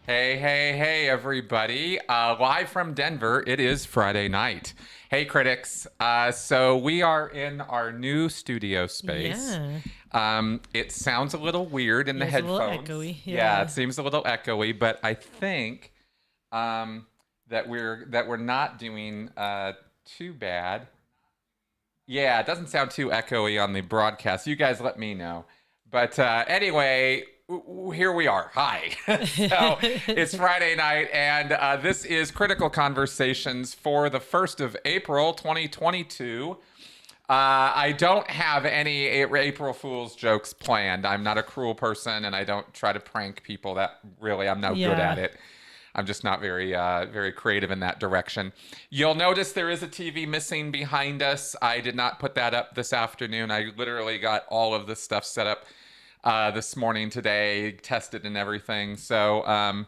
Hey, hey, hey, everybody. Live from Denver, it is Friday night. Hey, critics. So we are in our new studio space. Yeah. It sounds a little weird in the It's a little headphones. echoey. Yeah, Yeah. it seems a little echoey, but I think that we're not doing too bad. Yeah, it doesn't sound too echoey on the broadcast. You guys let me know. But anyway, here we are. Hi. So it's Friday night, and this is Critical Conversations for the 1st of April, 2022. I don't have any April Fool's jokes planned. I'm not a cruel person, and I don't try to prank people. That really, I'm no good Yeah. at it. I'm just not very creative in that direction. You'll notice there is a TV missing behind us. I did not put that up this afternoon. I literally got all of this stuff set up this morning today, tested and everything. So,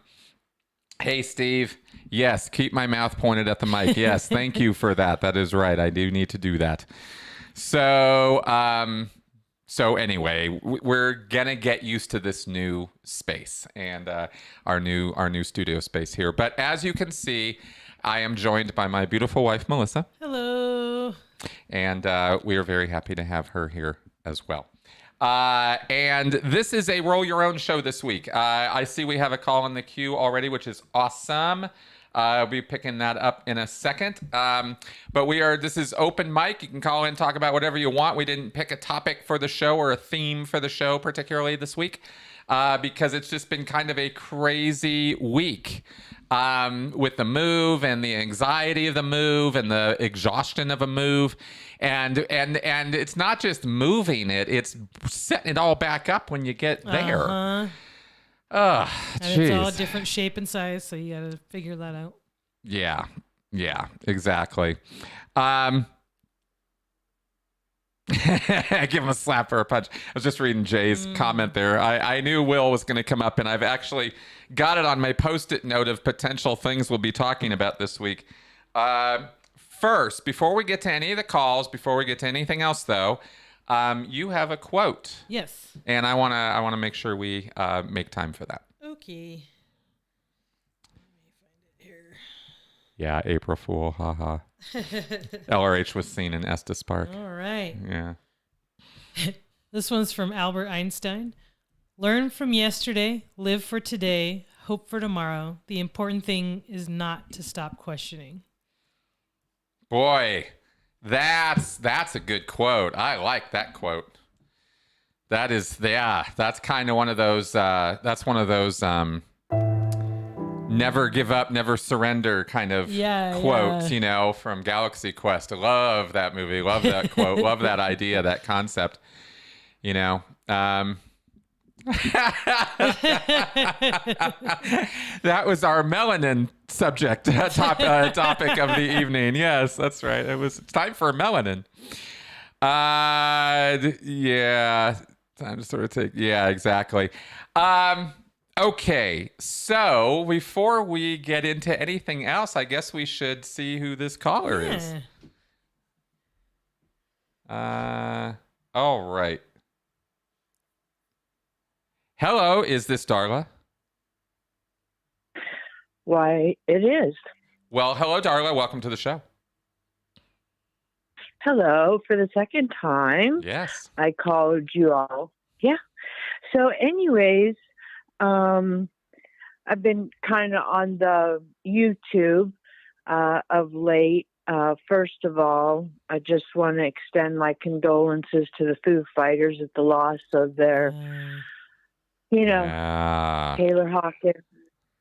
hey, Steve. Yes, keep my mouth pointed at the mic. Yes, thank you for that. That is right. I do need to do that. So anyway, we're gonna get used to this new space and our new studio space here. But as you can see, I am joined by my beautiful wife, Melissa. Hello. And we are very happy to have her here as well. And this is a roll your own show this week. I see we have a call in the queue already, which is awesome. I'll be picking that up in a second. But this is open mic. You can call in, talk about whatever you want. We didn't pick a topic for the show or a theme for the show particularly this week because it's just been kind of a crazy week with the move and the anxiety of the move and the exhaustion of a move. And it's not just moving it's setting it all back up when you get there. Uh-huh. Oh, And it's all a different shape and size, so you got to figure that out. Yeah, exactly. Give him a slap or a punch. I was just reading Jay's comment there. I knew Will was going to come up, and I've actually got it on my Post-it note of potential things we'll be talking about this week. First, before we get to any of the calls, before we get to anything else, though, you have a quote. Yes. And I wanna make sure we make time for that. Okay. Let me find it here. Yeah, April Fool, haha. LRH was seen in Estes Park. All right. Yeah. This one's from Albert Einstein. Learn from yesterday, live for today, hope for tomorrow. The important thing is not to stop questioning. Boy, that's a good quote. I like that quote. That's kind of one of those never give up, never surrender kind of quotes, from Galaxy Quest. I love that movie. Love that quote. Love that idea, that concept, that was our melanin subject topic of the evening. Yes, that's right. It's time for melanin. Yeah, time to sort of take. Yeah, exactly. Okay, so before we get into anything else, I guess we should see who this caller is. All right. Hello, is this Darla? Why, it is. Well, hello, Darla. Welcome to the show. Hello, for the second time. Yes. I called you all. Yeah. So anyways, I've been kind of on the YouTube of late. First of all, I just want to extend my condolences to the Foo Fighters at the loss of their, Taylor Hawkins.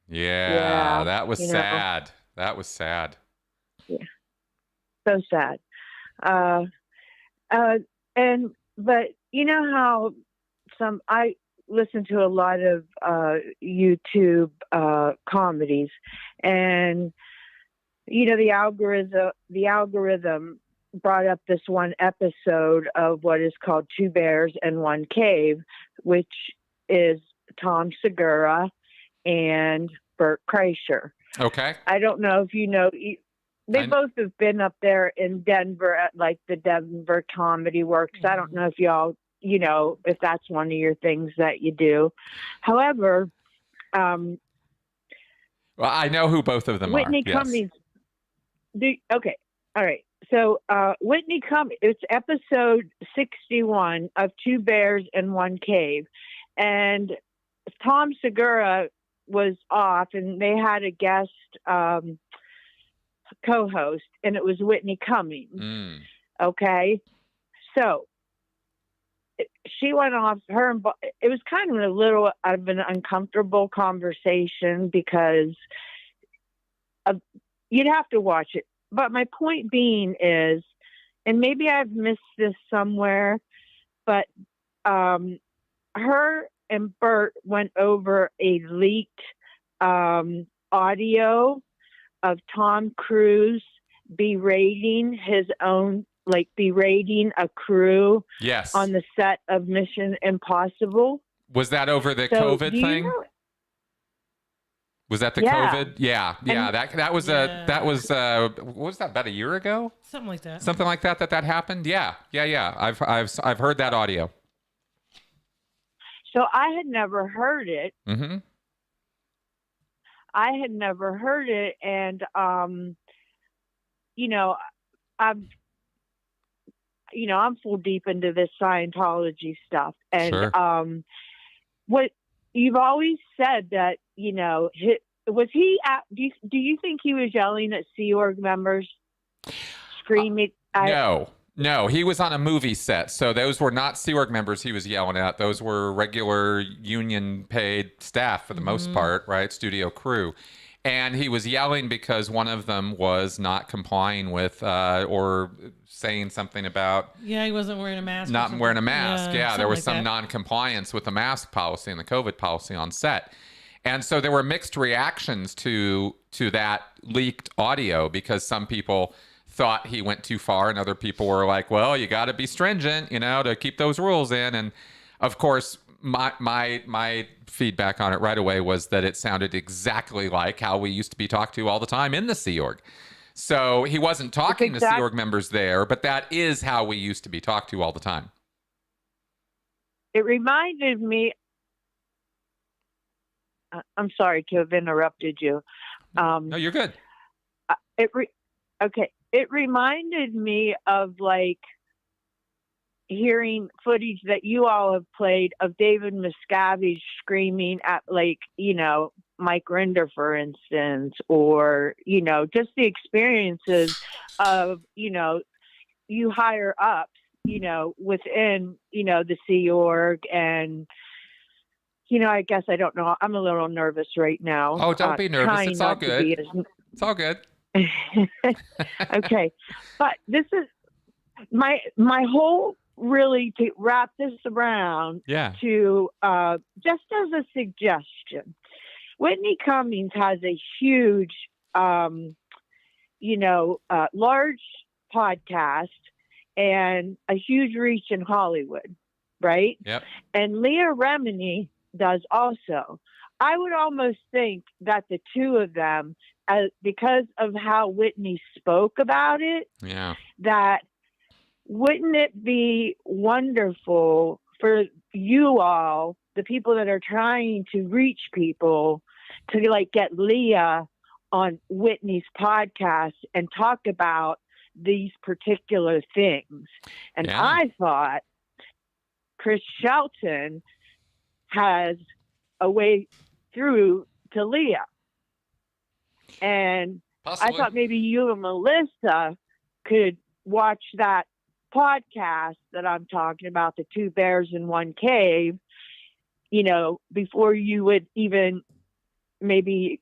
Yeah, that was sad. That was sad. Yeah, so sad. But you know how I listen to a lot of YouTube comedies, and the algorithm brought up this one episode of what is called Two Bears and One Cave, which is Tom Segura and Bert Kreischer. Okay. I don't know if you know. They both have been up there in Denver at like the Denver Comedy Works. I don't know if y'all, if that's one of your things that you do. However, Well, I know who both of them are. Whitney Yes. Cummings. Okay. All right. So Whitney Cummings, it's episode 61 of Two Bears in One Cave. And Tom Segura was off, and they had a guest co-host, and it was Whitney Cummings. Okay. So she went off, it was kind of a little of an uncomfortable conversation because you'd have to watch it. But my point being is, and maybe I've missed this somewhere, but her and Bert went over a leaked audio of Tom Cruise berating a crew Yes. on the set of Mission Impossible. Was that over the COVID thing? Was that the COVID? Yeah. That was what was that, about a year ago? Something like that. Something like that happened. Yeah. I've heard that audio. So I had never heard it. Mm-hmm. I had never heard it, and I'm full deep into this Scientology stuff, and sure. What you've always said that was he? Do you think he was yelling at Sea Org members, screaming? No, he was on a movie set, so those were not Sea Org members he was yelling at. Those were regular union-paid staff for the most part, right? Studio crew. And he was yelling because one of them was not complying with or saying something about... Yeah, he wasn't wearing a mask. Not wearing a mask, yeah. There was like some non-compliance with the mask policy and the COVID policy on set. And so there were mixed reactions to that leaked audio because some people thought he went too far and other people were like, well, you got to be stringent, to keep those rules in. And of course, my feedback on it right away was that it sounded exactly like how we used to be talked to all the time in the Sea Org. So he wasn't talking to Sea Org members there, but that is how we used to be talked to all the time. It reminded me... I'm sorry to have interrupted you. No, you're good. Okay. It reminded me of hearing footage that you all have played of David Miscavige screaming at Mike Rinder, for instance, or, just the experiences of, you higher ups, within, the Sea Org and, I guess I don't know. I'm a little nervous right now. Oh, don't be nervous. It's all good. It's all good. Okay. But this is my whole, really, to wrap this around to just as a suggestion. Whitney Cummings has a huge, large podcast and a huge reach in Hollywood, right? Yep. And Leah Remini does also. I would almost think that the two of them, because of how Whitney spoke about it, that wouldn't it be wonderful for you all, the people that are trying to reach people, to get Leah on Whitney's podcast and talk about these particular things. And I thought Chris Shelton has a way through to Leah. And possibly. I thought maybe you and Melissa could watch that podcast that I'm talking about, the Two Bears in One Cave, before you would even maybe,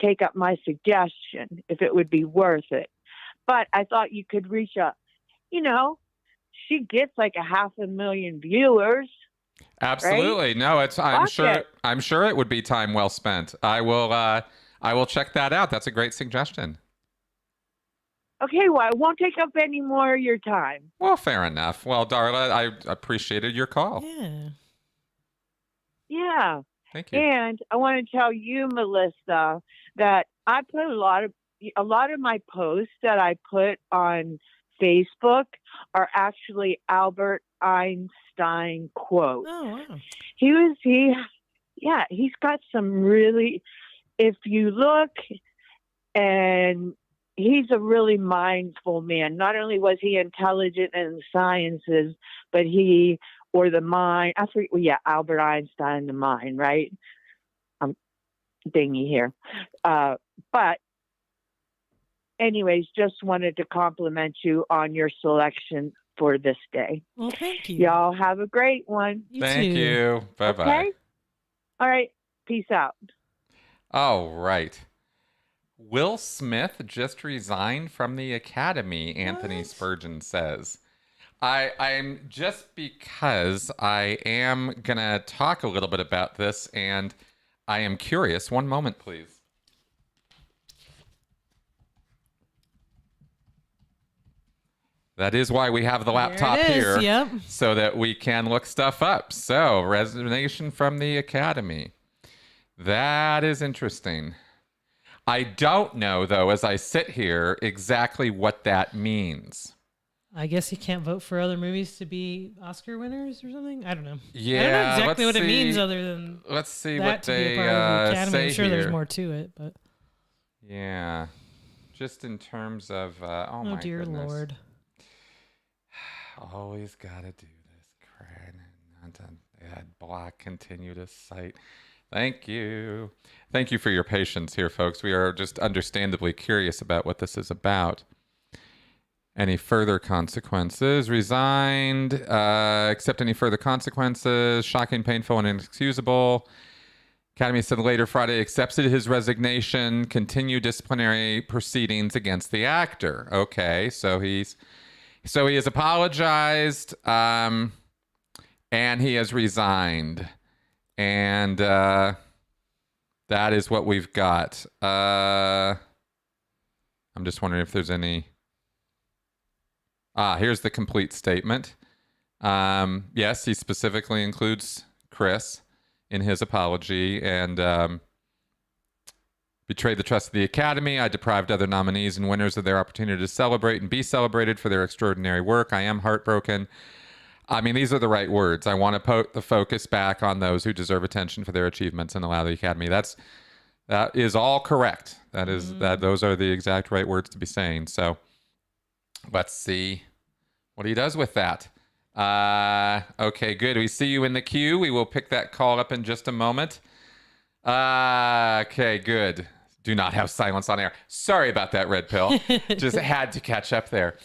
take up my suggestion, if it would be worth it. But I thought you could reach she gets 500,000 viewers. Absolutely. Right? No, I'm sure it would be time well spent. I will check that out. That's a great suggestion. Okay, well, I won't take up any more of your time. Well, fair enough. Well, Darla, I appreciated your call. Yeah. Thank you. And I want to tell you, Melissa, that I put a lot of my posts that I put on Facebook are actually Albert Einstein quotes. Oh, wow. He's got some really, if you look, and he's a really mindful man. Not only was he intelligent in the sciences, but or the mind, I forget, well, yeah, Albert Einstein, the mind, right? I'm dingy here. But anyways, just wanted to compliment you on your selection for this day. Well, thank you. Y'all have a great one. Thank you. Bye-bye. Okay? All right. Peace out. All right. Will Smith just resigned from the Academy, Anthony Spurgeon says. I'm just because I am going to talk a little bit about this, and I am curious. One moment, please. That is why we have the laptop here, yep. so that we can look stuff up. So, resignation from the Academy. That is interesting. I don't know, though, as I sit here, exactly what that means. I guess he can't vote for other movies to be Oscar winners or something. I don't know. Yeah, I don't know exactly what let's it see. means other than Let's see that what to be they a part of the Academy. say I'm sure here. there's more to it, but Yeah, just in terms of oh my dear goodness. Lord. Always gotta do this. Add block, continue to cite. Thank you. Thank you for your patience here, folks. We are just understandably curious about what this is about. Any further consequences? Resigned. Accept any further consequences. Shocking, painful, and inexcusable. Academy said later Friday accepted his resignation. Continue disciplinary proceedings against the actor. Okay, so he has apologized, and he has resigned, and that is what we've got. I'm just wondering if there's any. Here's the complete statement. Yes, he specifically includes Chris in his apology, and betrayed the trust of the Academy. I deprived other nominees and winners of their opportunity to celebrate and be celebrated for their extraordinary work. I am heartbroken. I mean, these are the right words. I want to put the focus back on those who deserve attention for their achievements and allow the Academy. That is all correct. Those are the exact right words to be saying. So let's see what he does with that. Okay, good. We see you in the queue. We will pick that call up in just a moment. Okay, good. Do not have silence on air. Sorry about that, Red Pill. Just had to catch up there.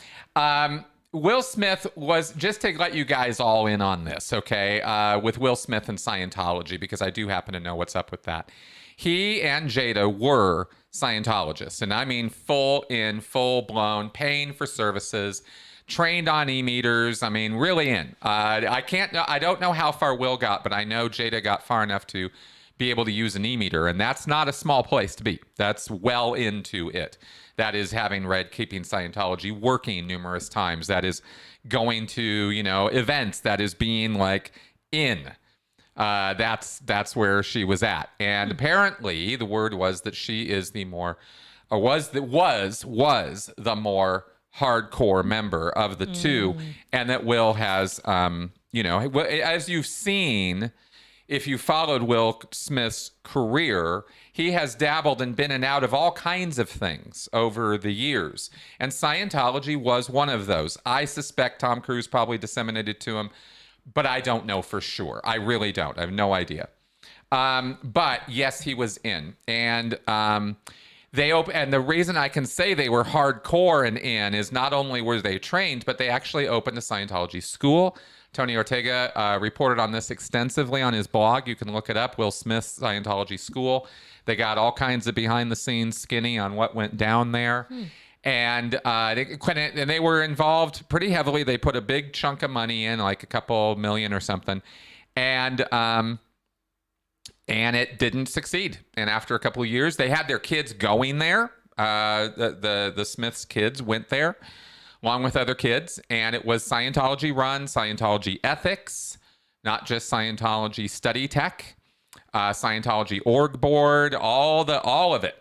Will Smith was, just to let you guys all in on this, okay, with Will Smith and Scientology, because I do happen to know what's up with that. He and Jada were Scientologists, and I mean full-blown, paying for services, trained on e-meters. I mean, really in. I don't know how far Will got, but I know Jada got far enough to be able to use an e-meter, and that's not a small place to be. That's well into it. That is having read Keeping Scientology, working numerous times. That is going to, events. That is being like in. That's where she was at. And apparently the word was that she is the more, or was the more hardcore member of the two, and that Will has, as you've seen, if you followed Will Smith's career, he has dabbled and been in and out of all kinds of things over the years. And Scientology was one of those. I suspect Tom Cruise probably disseminated to him, but I don't know for sure. I really don't. I have no idea. But yes, he was in. And and the reason I can say they were hardcore and in is not only were they trained, but they actually opened a Scientology school. Tony Ortega reported on this extensively on his blog. You can look it up, Will Smith's Scientology School. They got all kinds of behind-the-scenes skinny on what went down there. And they were involved pretty heavily. They put a big chunk of money in, like a couple million or something. And it didn't succeed. And after a couple of years, they had their kids going there. The Smiths' kids went there, along with other kids, and it was Scientology run, Scientology ethics, not just Scientology study tech, Scientology org board, all of it.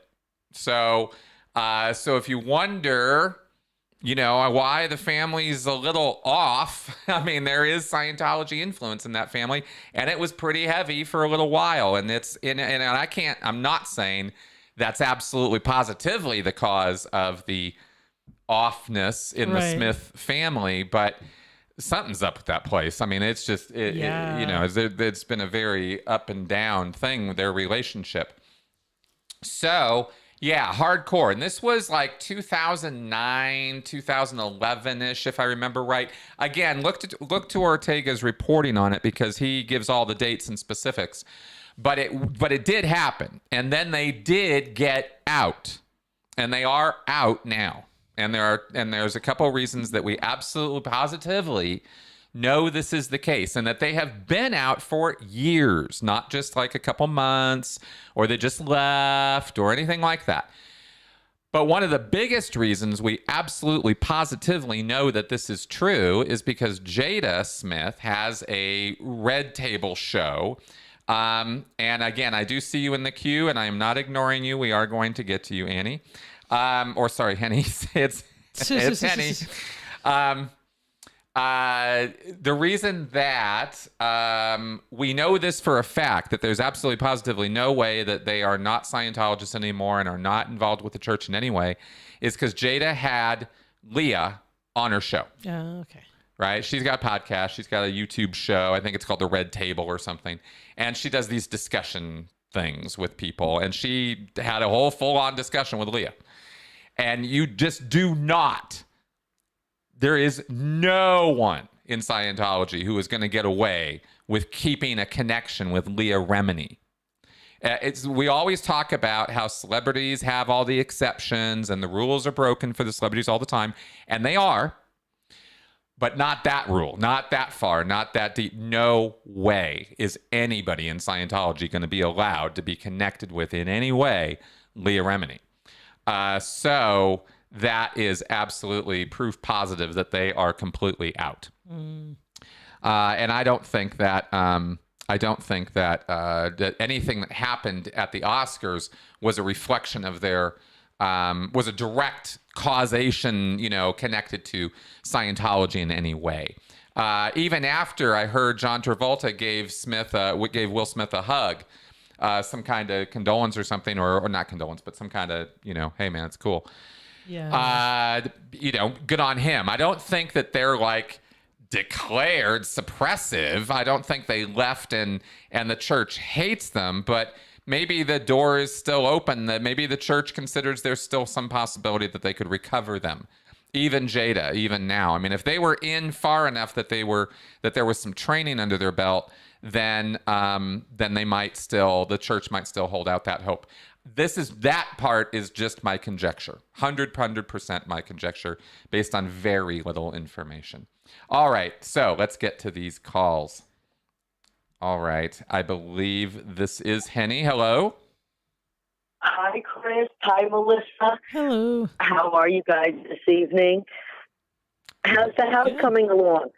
So if you wonder why the family's a little off. I mean, there is Scientology influence in that family, and it was pretty heavy for a little while. And I'm not saying that's absolutely positively the cause of the offness in the Smith family, but something's up with that place. I mean, it's just, it's been a very up and down thing with their relationship. So, yeah, hardcore. And this was like 2009, 2011-ish, if I remember right. Again, look to Ortega's reporting on it because he gives all the dates and specifics. But it did happen. And then they did get out. And they are out now. And there's a couple of reasons that we absolutely positively know this is the case, and that they have been out for years, not just like a couple months, or they just left or anything like that. But one of the biggest reasons we absolutely positively know that this is true is because Jada Smith has a Red Table show. And again, I do see you in the queue, and I am not ignoring you. We are going to get to you, Annie. Sorry, Henny. It's Henny. The reason that we know this for a fact, that there's absolutely positively no way that they are not Scientologists anymore and are not involved with the church in any way, is because Jada had Leah on her show. Okay. Right? She's got a podcast. She's got a YouTube show. I think it's called The Red Table or something. And she does these discussion things with people. And she had a whole full-on discussion with Leah. And you just do not. There is no one in Scientology who is going to get away with keeping a connection with Leah Remini. We always talk about how celebrities have all the exceptions and the rules are broken for the celebrities all the time. And they are. But not that rule, not that far, not that deep. No way is anybody in Scientology going to be allowed to be connected with in any way Leah Remini. So that is absolutely proof positive that they are completely out. And I don't think that that anything that happened at the Oscars was a reflection of their was a direct causation, connected to Scientology in any way. Even after I heard John Travolta gave Will Smith a hug, some kind of condolence or something, or not condolence, but some kind of, hey man, it's cool. Yeah. Good on him. I don't think that they're like declared suppressive. I don't think they left and the church hates them, but maybe the door is still open, that maybe the church considers there's still some possibility that they could recover them. Even Jada, even now. I mean, if they were in far enough that there was some training under their belt, then the church might still hold out that hope. That part is just my conjecture. 100% my conjecture based on very little information. All right, so let's get to these calls. All right, I believe this is Henny. Hello. Hi, Chris. Hi, Melissa. Hello. How are you guys this evening? How's the house coming along?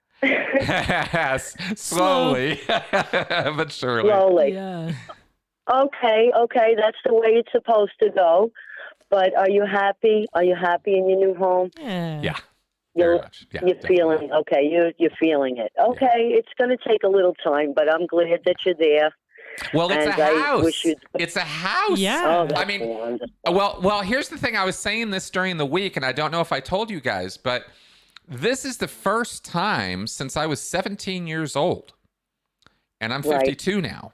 Slowly, but surely. Slowly. Yeah. Okay. That's the way it's supposed to go. But are you happy? Are you happy in your new home? Yeah. Very much. Yeah, you're feeling okay. You're feeling it. Okay, yeah. It's going to take a little time, but I'm glad that you're there. Well, it's a house. It's a house. Yeah. Oh, I mean, well, here's the thing. I was saying this during the week, and I don't know if I told you guys, but this is the first time since I was 17 years old, and I'm 52 now,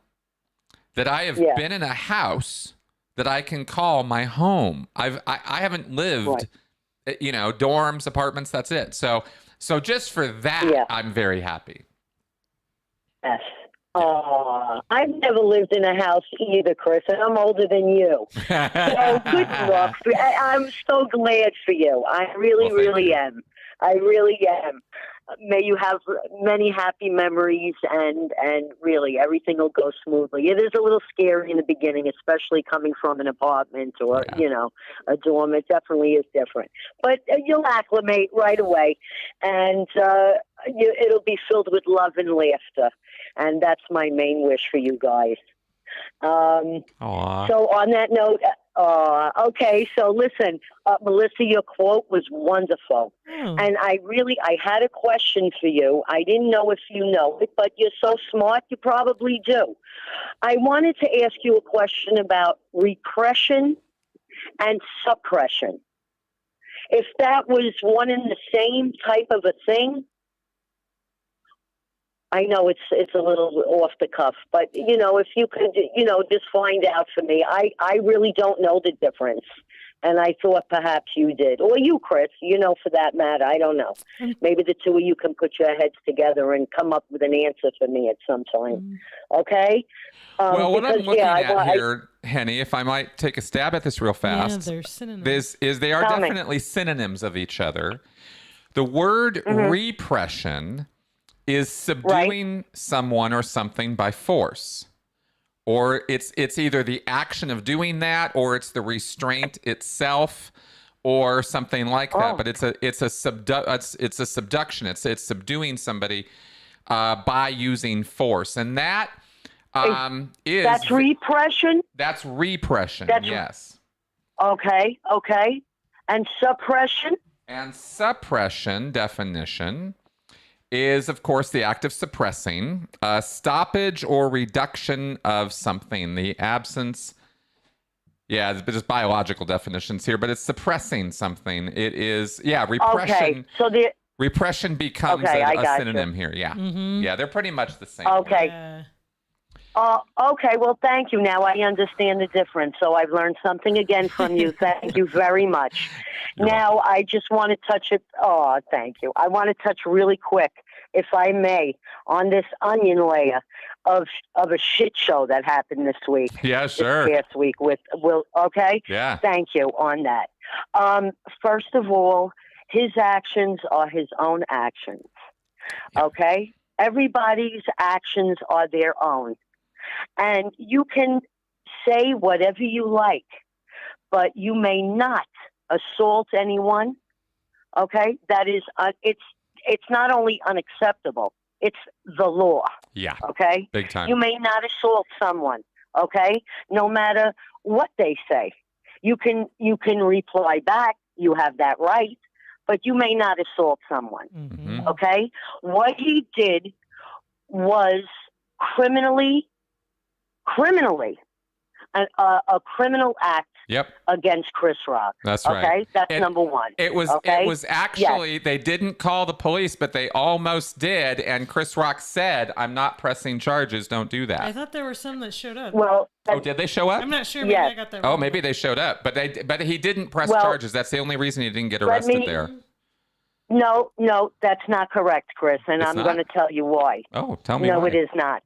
that I have been in a house that I can call my home. I haven't lived. Dorms, apartments, that's it. So just for that, I'm very happy. Yes. I've never lived in a house either, Chris, and I'm older than you. So good luck. I'm so glad for you. I really am. I really am. May you have many happy memories, and really everything will go smoothly. It is a little scary in the beginning, especially coming from an apartment or, a dorm. It definitely is different. But you'll acclimate right away, and it'll be filled with love and laughter. And that's my main wish for you guys. So on that note, Okay, so listen, Melissa, your quote was wonderful. Oh. And I had a question for you. I didn't know if you know it, but you're so smart, you probably do. I wanted to ask you a question about repression and suppression. If that was one and the same type of a thing, I know it's a little off the cuff, but, if you could, just find out for me. I really don't know the difference. And I thought perhaps you did. Or you, Chris, for that matter. I don't know. Maybe the two of you can put your heads together and come up with an answer for me at some time. Okay? Well, what I'm looking at here, Henny, if I might take a stab at this real fast, they're synonyms. They are definitely synonyms of each other. The word repression is subduing someone or something by force. Or it's either the action of doing that, or it's the restraint itself, or something like that. But it's a subduction. It's subduing somebody by using force, and that that's repression. That's repression. Yes. Okay. And suppression. And suppression definition is, of course, the act of suppressing, stoppage or reduction of something, the absence. Yeah, there's biological definitions here, but it's suppressing something. It is, repression. Okay, so repression becomes a synonym here. Yeah, yeah, they're pretty much the same. Okay. Okay, well, thank you. Now I understand the difference. So I've learned something again from you. Thank you very much. Now I just want to touch it. Oh, thank you. I want to touch really quick, if I may, on this onion layer of a shit show that happened this week. Yeah, sure. This past week with Will. Okay. Yeah. Thank you on that. First of all, his actions are his own actions. Yeah. Okay. Everybody's actions are their own. And you can say whatever you like, but you may not assault anyone. Okay, that is, it's not only unacceptable; it's the law. Yeah. Okay. Big time. You may not assault someone. Okay, no matter what they say, you can reply back. You have that right, but you may not assault someone. Mm-hmm. Okay, what he did was criminally a criminal act against Chris Rock. That's right. Okay, that's number one. It was actually they didn't call the police, but they almost did, and Chris Rock said, "I'm not pressing charges. Don't do that." I thought there were some that showed up. Well, did they show up? I'm not sure. Maybe I got that wrong. Oh, maybe they showed up, but he didn't press charges. That's the only reason he didn't get arrested there. No, that's not correct, Chris, and I'm going to tell you why. Oh, tell me. No, why. it is not.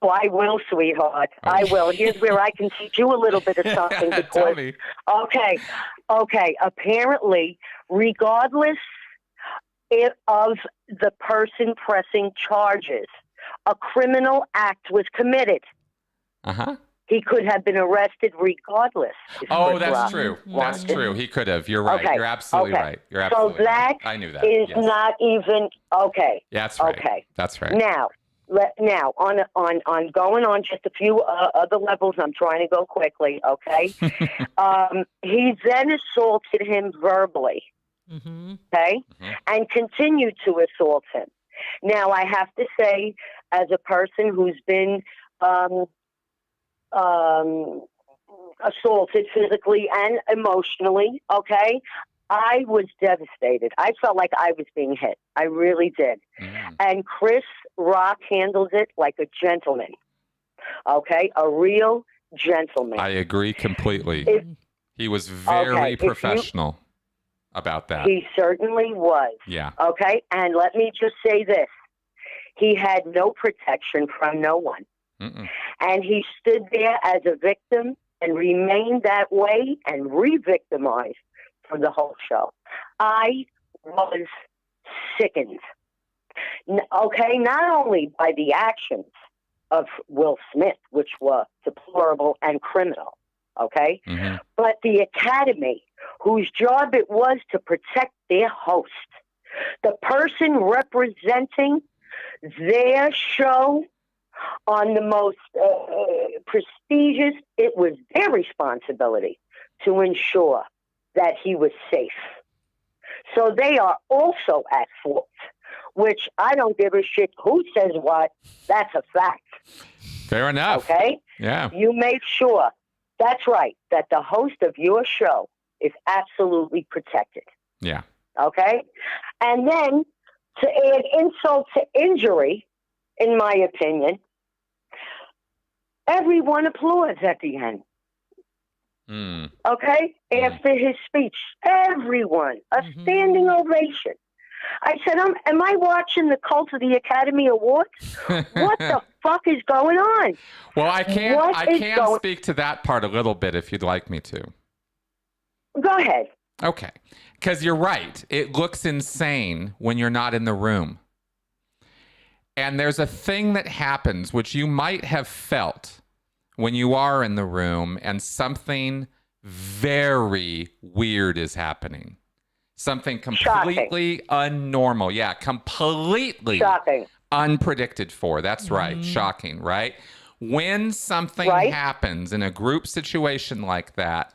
Oh, I will, sweetheart. I will. Here's where I can teach you a little bit of something. Because, tell me. Okay. Apparently, regardless of the person pressing charges, a criminal act was committed. He could have been arrested regardless. Oh, that's true. That's true. He could have. You're right. Okay. You're absolutely right. You're absolutely so that right. I knew that. Is not even okay. Yeah, that's right. Okay, that's right. Now, on going on just a few other levels, I'm trying to go quickly, okay? He then assaulted him verbally, okay? And continued to assault him. Now, I have to say, as a person who's been assaulted physically and emotionally, okay? I was devastated. I felt like I was being hit. I really did. And Chris Rock handled it like a gentleman. Okay? A real gentleman. I agree completely. He was very professional about that. He certainly was. Yeah. Okay? And let me just say this. He had no protection from no one. And he stood there as a victim and remained that way and re-victimized for the whole show. I was sickened. Okay, not only by the actions of Will Smith, which were deplorable and criminal, okay, but the Academy, whose job it was to protect their host, the person representing their show on the most prestigious, it was their responsibility to ensure that he was safe. So they are also at fault, which I don't give a shit who says what. That's a fact. Fair enough. Okay? Yeah. You make sure, that's right, that the host of your show is absolutely protected. Yeah. Okay? And then to add insult to injury, in my opinion, everyone applauds at the end. Okay? After his speech, everyone, a standing ovation. I said, am I watching the Cult of the Academy Awards? What the fuck is going on? Well, I can speak to that part a little bit if you'd like me to. Go ahead. Okay. Because you're right. It looks insane when you're not in the room. And there's a thing that happens, which you might have felt when you are in the room and something very weird is happening. Something completely unnormal. Yeah, completely shocking. Unpredicted for. That's right. Shocking, right? When something happens in a group situation like that,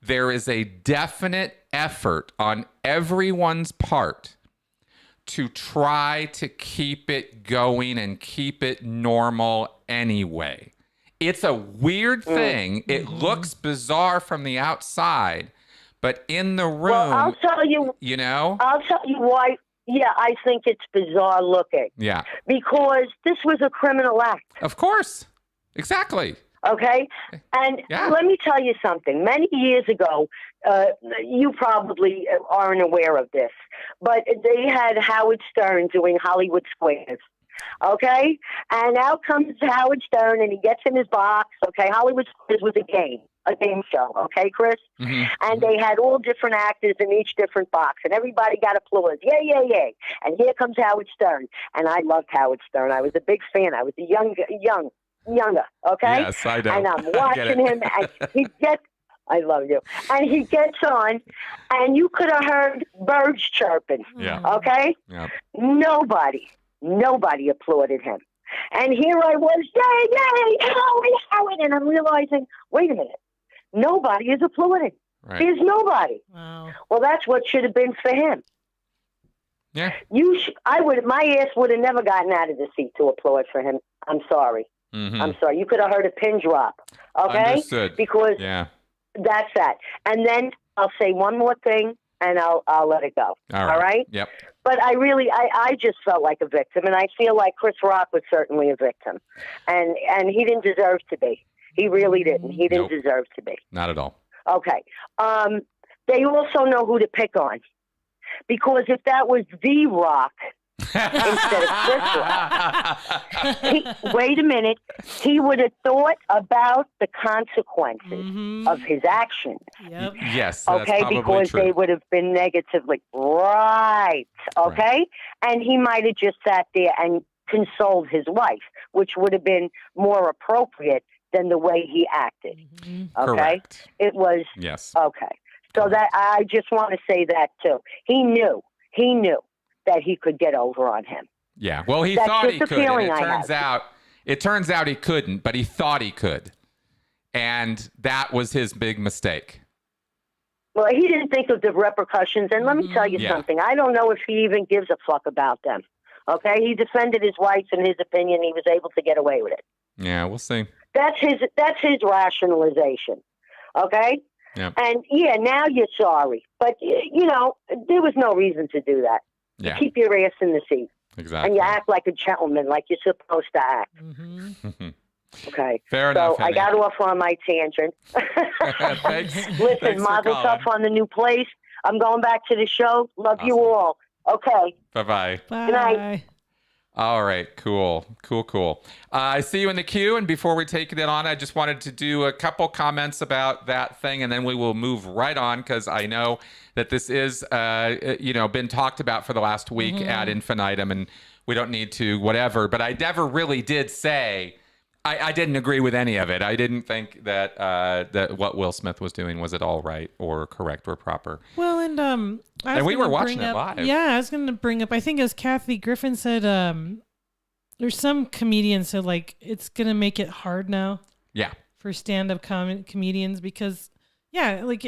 there is a definite effort on everyone's part to try to keep it going and keep it normal anyway. It's a weird thing. It looks bizarre from the outside, but in the room, well, I'll tell you, I'll tell you why. Yeah, I think it's bizarre looking. Yeah. Because this was a criminal act. Of course. Exactly. Okay? And let me tell you something. Many years ago, you probably aren't aware of this, but they had Howard Stern doing Hollywood Squares. Okay? And out comes Howard Stern and he gets in his box. Okay? Hollywood Squares was a game show. Okay, Chris? And they had all different actors in each different box and everybody got applause. Yay, yay, yay. And here comes Howard Stern. And I loved Howard Stern. I was a big fan. I was younger, okay? Yes, I know. And I'm watching him, and I love you. And he gets on, and you could have heard birds chirping, okay? Yeah. Nobody applauded him. And here I was, yay, Howard, and I'm realizing, wait a minute, nobody is applauding. Right. There's nobody. Wow. Well, that's what should have been for him. Yeah. My ass would have never gotten out of the seat to applaud for him. I'm sorry. I'm sorry. You could have heard a pin drop. Okay? Understood. Because that's that. And then I'll say one more thing and I'll let it go. All right? Yep. But I just felt like a victim, and I feel like Chris Rock was certainly a victim. And he didn't deserve to be. He really didn't. He didn't deserve to be. Not at all. Okay. They also know who to pick on. Because if that was The Rock instead of Chris Rock, wait a minute, he would have thought about the consequences of his actions. Yep. Yes. Okay, because true. they would have been negatively. Right. Okay? Right. And he might have just sat there and consoled his wife, which would have been more appropriate than the way he acted. Okay? Correct. It was. Yes. Okay. So that I just want to say that too. He knew that he could get over on him. Yeah. Well, he thought he could. And it turns out he couldn't, but he thought he could. And that was his big mistake. Well, he didn't think of the repercussions. And let me tell you something. I don't know if he even gives a fuck about them. Okay? He defended his wife. In his opinion, he was able to get away with it. Yeah, we'll see. That's his rationalization. Okay? Yep. And now you're sorry. But, there was no reason to do that. Yeah. You keep your ass in the seat. Exactly. And you act like a gentleman, like you're supposed to act. Okay. Fair enough. So I got off on my tangent. Thanks. Listen, Thanks mazel tov on the new place. I'm going back to the show. Love you all. Okay. Bye-bye. Bye. Good night. All right, cool. I see you in the queue, and before we take it on, I just wanted to do a couple comments about that thing, and then we will move right on, because I know that this is, been talked about for the last week ad infinitum, and we don't need to whatever, but I never really did say, I didn't agree with any of it. I didn't think that that what Will Smith was doing was at all right or correct or proper. Well, and we were watching it live. Yeah, I was going to bring up. I think as Kathy Griffin said, there's some comedians that like it's gonna make it hard now. Yeah. For stand-up comedians because like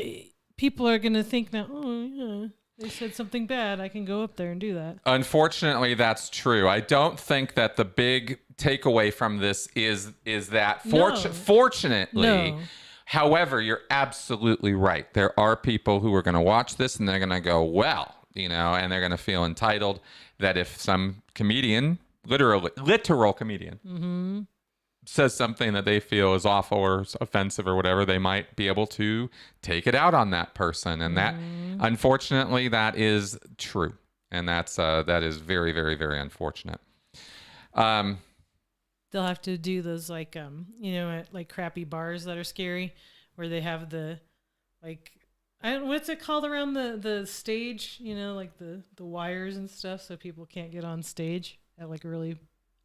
people are gonna think now, oh yeah, they said something bad, I can go up there and do that. Unfortunately, that's true. I don't think that the big takeaway from this is that fortunately. No. However, you're absolutely right. There are people who are going to watch this and they're going to go, well, and they're going to feel entitled that if some comedian, literal comedian, says something that they feel is awful or offensive or whatever, they might be able to take it out on that person. And that, unfortunately, that is true. And that is very, very, very unfortunate. They'll have to do those like, at like crappy bars that are scary where they have the, like, what's it called around the stage, like the wires and stuff so people can't get on stage at like really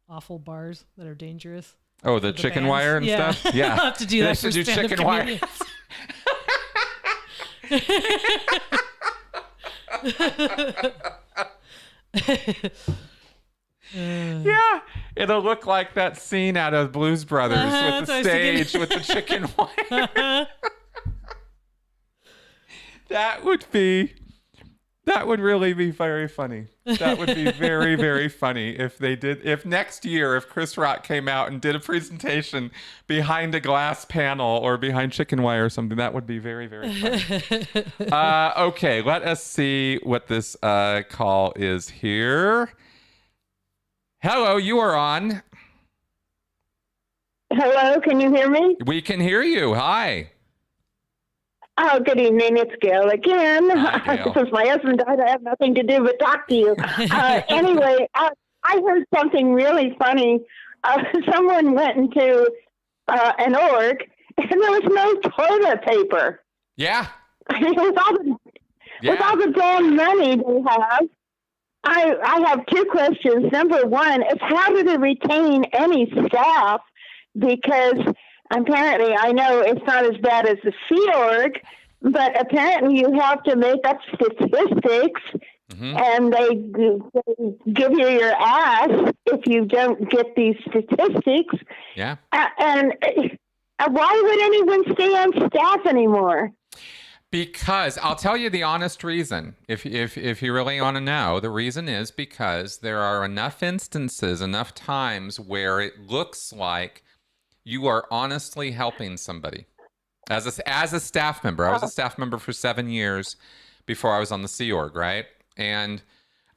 awful bars that are dangerous. Oh, the chicken bands. wire and stuff? Yeah. I'll have to do that for do stand-up chicken wire. Yeah, it'll look like that scene out of Blues Brothers with the stage with the chicken wire. That would really be very funny. That would be very, very funny if next year, if Chris Rock came out and did a presentation behind a glass panel or behind chicken wire or something. That would be very, very funny. Okay, let us see what this call is here. Hello, you are on. Hello, can you hear me? We can hear you. Hi. Oh, good evening. It's Gail again. Hi, Gail. Since my husband died, I have nothing to do but talk to you. Anyway, I heard something really funny. Someone went into an org, and there was no toilet paper. Yeah. With all the damn money they have, I have two questions. Number one is how do they retain any staff? Because apparently, I know it's not as bad as the Sea Org, but apparently you have to make up statistics, and they give you your ass if you don't get these statistics. Yeah. And why would anyone stay on staff anymore? Because I'll tell you the honest reason. If you really want to know, the reason is because there are enough instances, enough times where it looks like you are honestly helping somebody. As a staff member, I was a staff member for 7 years before I was on the Sea Org, right? And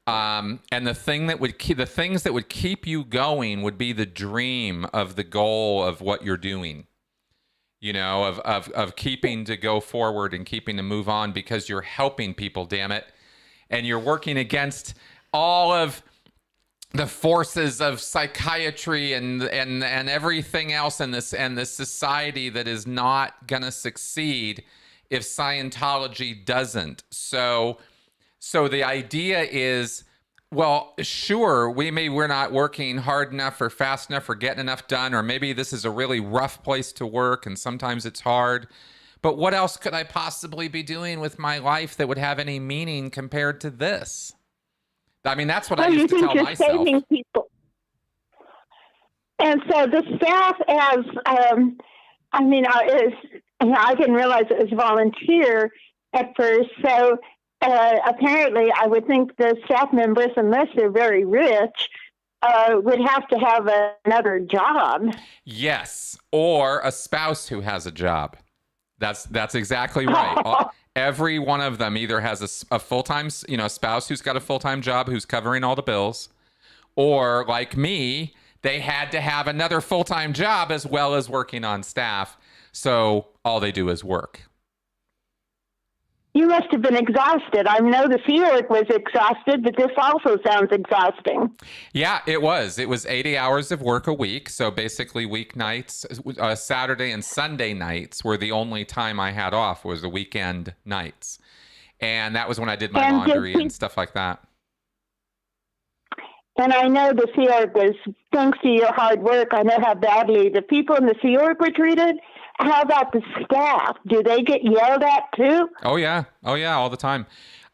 the things that would keep you going would be the dream of the goal of what you're doing. Of keeping to go forward and keeping to move on because you're helping people, damn it. And you're working against all of the forces of psychiatry and everything else in this society that is not going to succeed if Scientology doesn't. So the idea is, well, sure, we're not working hard enough or fast enough or getting enough done, or maybe this is a really rough place to work and sometimes it's hard. But what else could I possibly be doing with my life that would have any meaning compared to this? I mean, that's what I used to tell myself. Saving people. And so the staff I didn't realize it was volunteer at first. So apparently I would think the staff members, unless they're very rich, would have to have another job. Yes, or a spouse who has a job. That's exactly right. Every one of them either has a full-time, a spouse who's got a full-time job who's covering all the bills, or like me, they had to have another full-time job as well as working on staff. So all they do is work. You must have been exhausted. I know the Sea Org was exhausted, but this also sounds exhausting. Yeah, it was. It was 80 hours of work a week. So basically weeknights, Saturday and Sunday nights were the only time I had off was the weekend nights. And that was when I did my laundry and stuff like that. And I know the Sea Org was, thanks to your hard work, I know how badly the people in the Sea Org were treated. How about the staff? Do they get yelled at too? Oh yeah, all the time.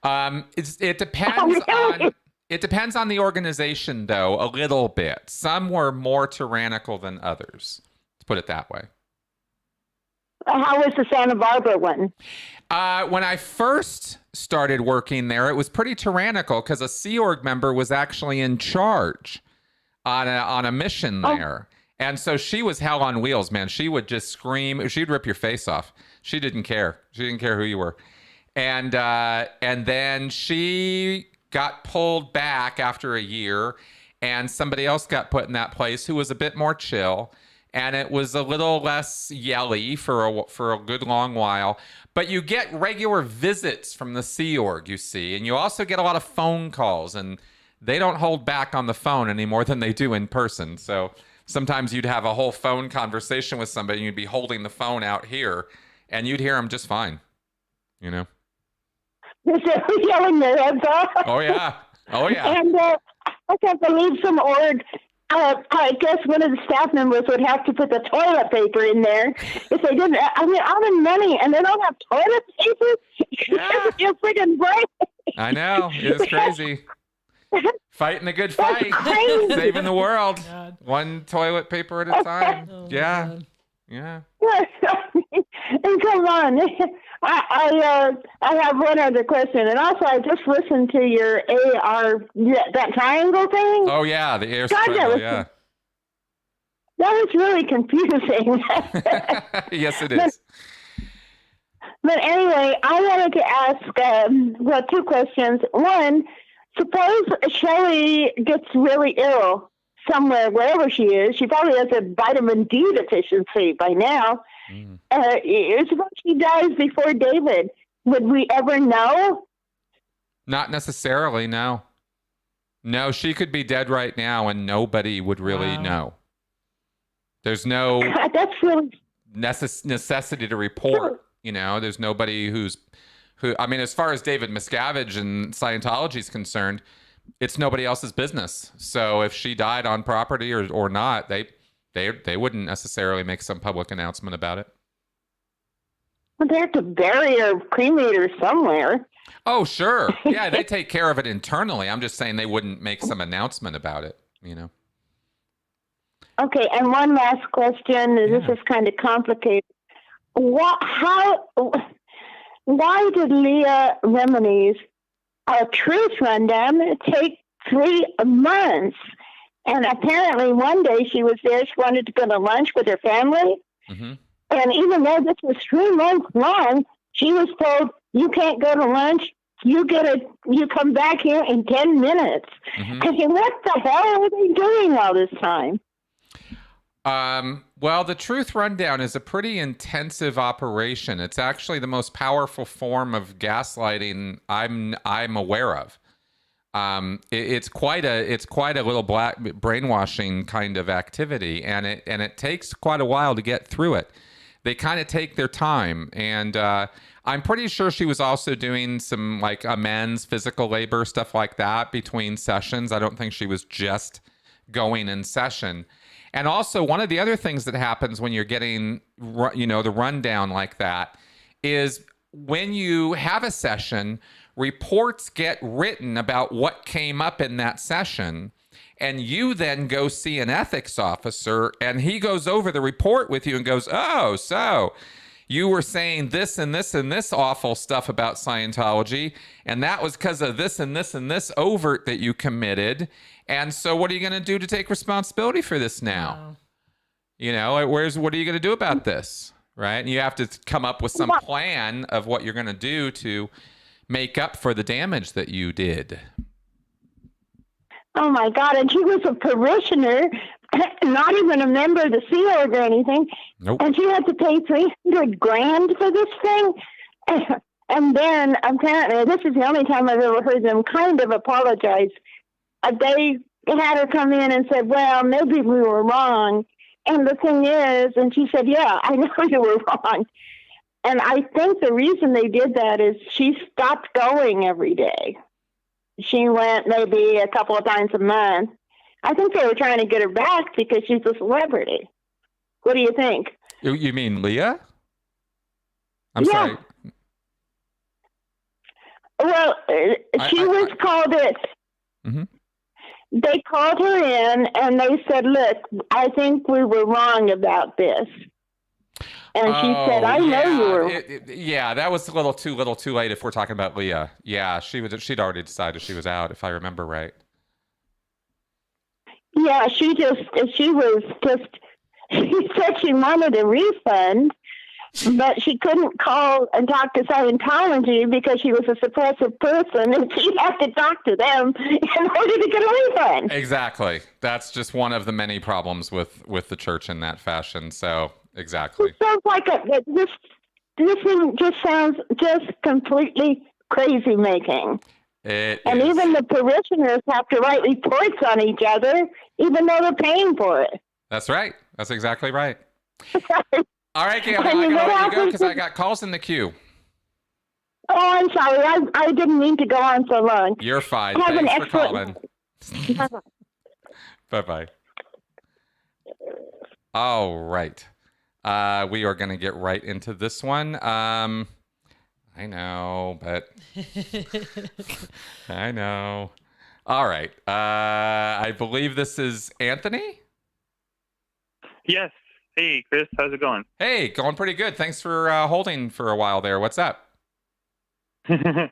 It depends on. It depends on the organization, though, a little bit. Some were more tyrannical than others, to put it that way. How was the Santa Barbara one? When I first started working there, it was pretty tyrannical because a Sea Org member was actually in charge on a mission there. And so she was hell on wheels, man. She would just scream. She'd rip your face off. She didn't care. She didn't care who you were. And then she got pulled back after a year, and somebody else got put in that place who was a bit more chill, and it was a little less yelly for a good long while. But you get regular visits from the Sea Org, you see, and you also get a lot of phone calls, and they don't hold back on the phone any more than they do in person. So sometimes you'd have a whole phone conversation with somebody, and you'd be holding the phone out here, and you'd hear them just fine, you know? They're yelling their heads off. Oh, yeah. Oh, yeah. And I can't believe some org. I guess one of the staff members would have to put the toilet paper in there if they didn't. I mean, all the money, and they don't have toilet paper. Yeah. You're freaking right. I know. It's crazy. Fighting the good That's fight. crazy. Saving the world. God. One toilet paper at a time. Oh, Yeah. God. Yeah. And come on, I have one other question, and also I just listened to your AR that triangle thing. Oh, yeah. The air God, struggle. Yeah. That was really confusing. Yes, it is. But anyway, I wanted to ask two questions. One, suppose Shelley gets really ill somewhere, wherever she is. She probably has a vitamin D deficiency by now. Suppose she dies before David. Would we ever know? Not necessarily, no. No, she could be dead right now and nobody would really know. There's no That's really necessity to report. You know, there's nobody I mean, as far as David Miscavige and Scientology is concerned, it's nobody else's business. So if she died on property or not, they wouldn't necessarily make some public announcement about it. Well, they have to bury or cremate her somewhere. Oh, sure. Yeah, they take care of it internally. I'm just saying they wouldn't make some announcement about it, you know. Okay, and one last question. This is kind of complicated. Why did Leah Remini's truth rundown take 3 months? And apparently one day she was there, she wanted to go to lunch with her family. Mm-hmm. And even though this was 3 months long, she was told, you can't go to lunch. You come back here in 10 minutes. Mm-hmm. I said, what the hell are they doing all this time? Well, the Truth Rundown is a pretty intensive operation. It's actually the most powerful form of gaslighting I'm aware of. It's quite a little black brainwashing kind of activity, and it takes quite a while to get through it. They kind of take their time, and I'm pretty sure she was also doing some like amends, physical labor, stuff like that between sessions. I don't think she was just going in session. And also, one of the other things that happens when you're getting, the rundown like that is when you have a session, reports get written about what came up in that session, and you then go see an ethics officer, and he goes over the report with you and goes, oh, so you were saying this and this and this awful stuff about Scientology, and that was because of this and this and this overt that you committed. And so what are you going to do to take responsibility for this now? Wow. You know, what are you going to do about this? Right? And you have to come up with some plan of what you're going to do to make up for the damage that you did. Oh my God. And she was a parishioner, not even a member of the Sea Org or anything. Nope. And she had to pay $300,000 for this thing. And then apparently, this is the only time I've ever heard them kind of apologize. They had her come in and said, well, maybe we were wrong. And the thing is, and she said, yeah, I know you were wrong. And I think the reason they did that is she stopped going every day. She went maybe a couple of times a month. I think they were trying to get her back because she's a celebrity. What do you think? You mean Leah? I'm yeah. sorry. Well, she was called it. Mm-hmm. They called her in and they said, "Look, I think we were wrong about this." And she said, "I know you were." Yeah, that was a little too late if we're talking about Leah. Yeah, she'd already decided she was out, if I remember right. Yeah, she said she said she wanted a refund, but she couldn't call and talk to Scientology because she was a suppressive person and she had to talk to them in order to get a refund. Exactly. That's just one of the many problems with the church in that fashion. So, exactly. It sounds like this one just sounds just completely crazy making. And even the parishioners have to write reports on each other, even though they're paying for it. That's right. That's exactly right. All right, Gail, I gotta let you go because I got calls in the queue. Oh, I'm sorry. I didn't mean to go on so long. You're fine. Thanks for calling. Bye-bye. All right. We are going to get right into this one. I know, but I know. All right. I believe this is Anthony. Yes. Hey, Chris. How's it going? Hey, going pretty good. Thanks for holding for a while there. What's up? Yeah,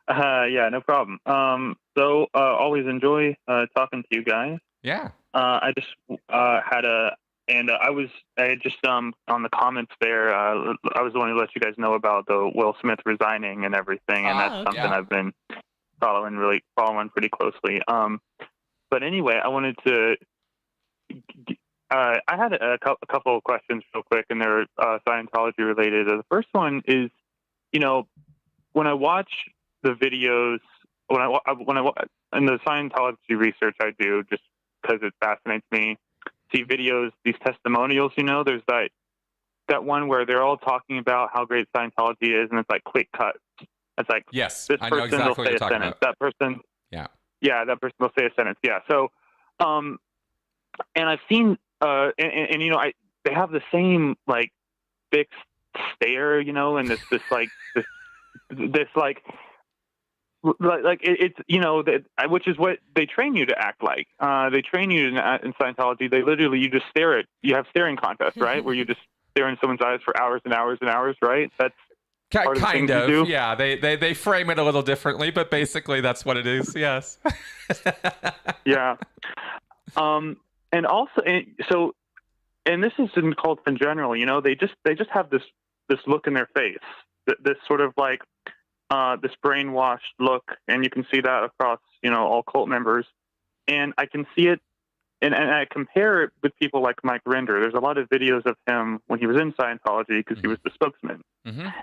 no problem. Always enjoy talking to you guys. Yeah. I just I had just on the comments there. I was the one who let you guys know about the Will Smith resigning and everything, and that's something I've been following pretty closely. But anyway, I wanted to. I had a couple of questions real quick, and they're Scientology related. The first one is, when I watch the videos, when I and the Scientology research I do, just because it fascinates me, see videos, these testimonials. There's that one where they're all talking about how great Scientology is, and it's like quick cuts. It's like, yes, this I know person exactly will say what you're a sentence. talking about. That person, yeah, that person will say a sentence. Yeah. So, and I've seen, they have the same like fixed stare, and this which is what they train you to act like. They train you in Scientology. They literally, you have staring contests, right? Where you just stare in someone's eyes for hours and hours and hours, right? That's kind of. Yeah, they frame it a little differently, but basically that's what it is. Yes. Yeah. And also, and this is in cults in general. They just have this look in their face, this sort of like this brainwashed look, and you can see that across all cult members. And I can see it, and I compare it with people like Mike Rinder. There's a lot of videos of him when he was in Scientology because he was the spokesman,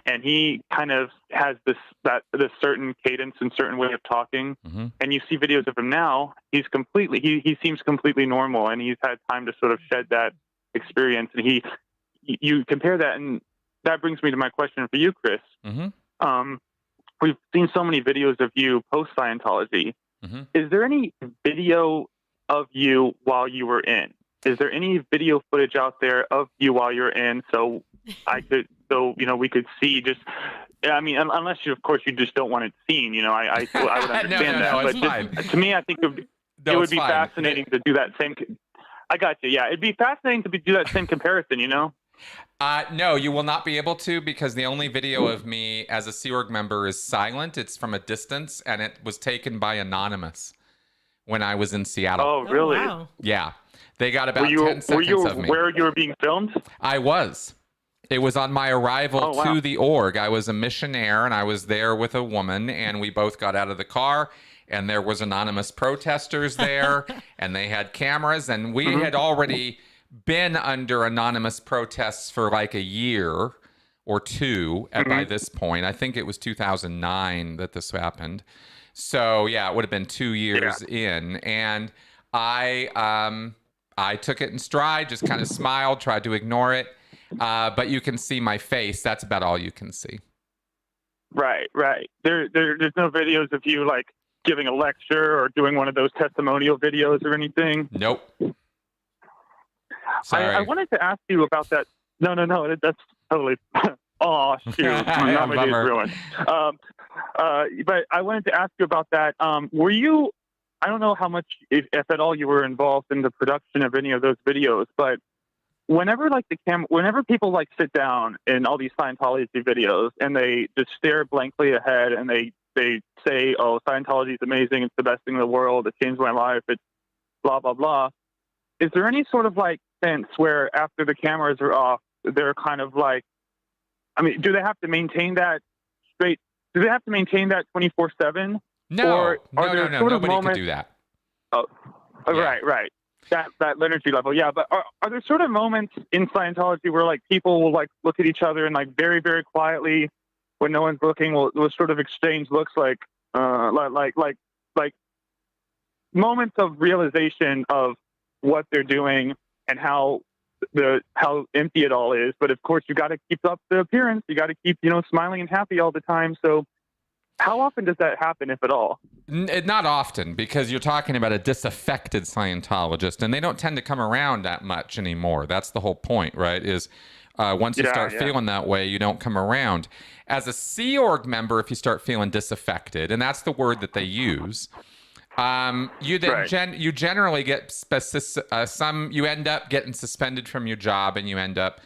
and he kind of has this certain cadence and certain way of talking. And you see videos of him now. He seems completely normal, and he's had time to sort of shed that experience. And you compare that, and that brings me to my question for you, Chris. We've seen so many videos of you post Scientology. Is there any video of you while you were in? Is there any video footage out there of you while you're in? So we could see just. I mean, unless of course you just don't want it seen. I would understand that. But just, to me, I think it would be fascinating to do that same. I got you. Yeah, it'd be fascinating to do that same comparison. No, you will not be able to, because the only video of me as a Sea Org member is silent. It's from a distance, and it was taken by Anonymous when I was in Seattle. Oh, really? Oh, wow. Yeah. They got about 10 seconds of me. Where you were being filmed? I was. It was on my arrival to the org. I was a missionaire, and I was there with a woman, and we both got out of the car, and there was anonymous protesters there, and they had cameras, and we had already been under anonymous protests for like a year or two by this point. I think it was 2009 that this happened. So yeah, it would have been 2 years in, and I took it in stride, just kind of smiled, tried to ignore it. But you can see my face. That's about all you can see. Right. There's no videos of you like giving a lecture or doing one of those testimonial videos or anything. Nope. Sorry. I wanted to ask you about that. No, that's totally. Oh shoot, now my day's ruined. But I wanted to ask you about that. Were you I don't know how much, if at all, you were involved in the production of any of those videos, but whenever whenever people like sit down in all these Scientology videos and they just stare blankly ahead and they say, "Oh, Scientology is amazing. It's the best thing in the world. It changed my life. It's blah blah blah." Is there any sort of like sense where after the cameras are off, they're kind of like, I mean, do they have to maintain that straight? Do they have to maintain that 24/7? No, no. Nobody could do that. Oh, yeah. Right. That liturgy level, yeah. But are there sort of moments in Scientology where like people will like look at each other and like very very quietly, when no one's looking, will sort of exchange looks like moments of realization of what they're doing and how empty it all is. But of course, you got to keep up the appearance. You got to keep smiling and happy all the time. So how often does that happen, if at all? Not often, because you're talking about a disaffected Scientologist, and they don't tend to come around that much anymore. That's the whole point, right? Is once you start feeling that way, you don't come around. As a Sea Org member, if you start feeling disaffected, and that's the word that they use, you generally get you end up getting suspended from your job, and you end up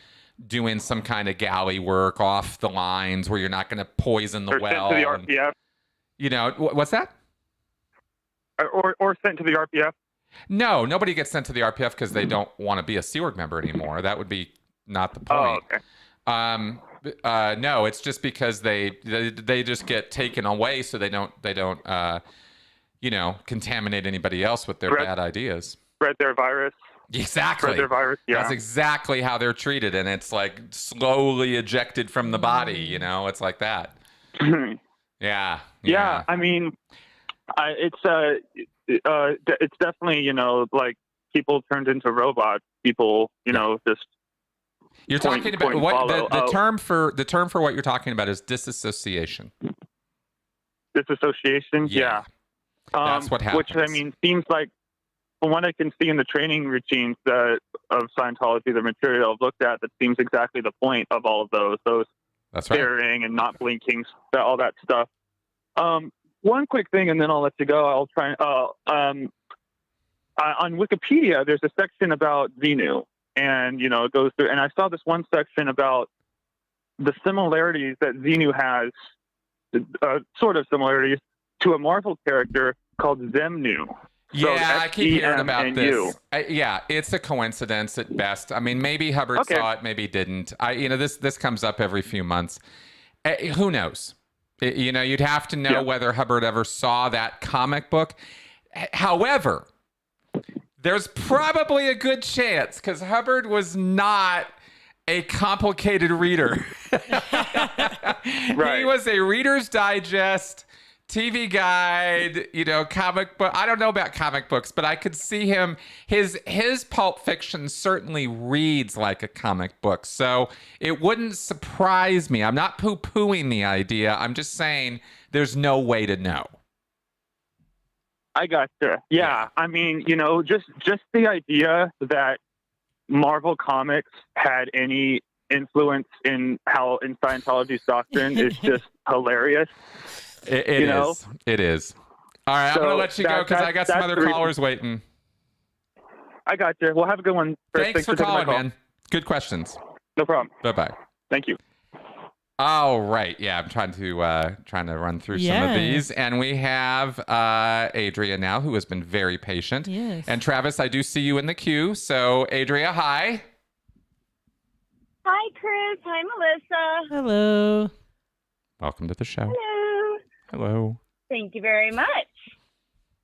doing some kind of galley work off the lines where you're not going to poison the well. Sent to the RPF. What's that? Or sent to the RPF? No, nobody gets sent to the RPF because they don't want to be a Sea Org member anymore. That would be not the point. Oh, okay. No, it's just because they just get taken away so they don't contaminate anybody else with their bad ideas. Spread their virus. Exactly. Spread their virus. Yeah. That's exactly how they're treated, and it's like slowly ejected from the body. It's like that. Yeah. I mean, it's definitely like people turned into robots. People, just. You're talking about what the term for what you're talking about is disassociation. Disassociation. Yeah. That's what happens. Which I mean seems like, from what I can see in the training routines of Scientology, the material I've looked at, that seems exactly the point of all of those. That's right. Staring and not blinking, all that stuff. One quick thing, and then I'll let you go. I'll try. On Wikipedia, there's a section about Xenu, and it goes through. And I saw this one section about the similarities that Xenu has, sort of similarities to a Marvel character called Xenu. Yeah, I keep hearing about this. It's a coincidence at best. I mean, maybe Hubbard saw it, maybe didn't. This comes up every few months. Who knows? You'd have to know whether Hubbard ever saw that comic book. However, there's probably a good chance because Hubbard was not a complicated reader. Right. He was a Reader's Digest TV guide, comic book. I don't know about comic books, but I could see him. His Pulp Fiction certainly reads like a comic book. So it wouldn't surprise me. I'm not poo-pooing the idea. I'm just saying there's no way to know. I gotcha. Yeah. I mean, just the idea that Marvel Comics had any influence in Scientology's doctrine is just hilarious. It is. All right, I'm going to let you go because I got some other callers waiting. I got you. Well, have a good one. Thanks for calling, man. Good questions. No problem. Bye-bye. Thank you. All right. Yeah, I'm trying to run through some of these. And we have Adria now, who has been very patient. Yes. And Travis, I do see you in the queue. So, Adria, hi. Hi, Chris. Hi, Melissa. Hello. Welcome to the show. Hello. Hello. Thank you very much.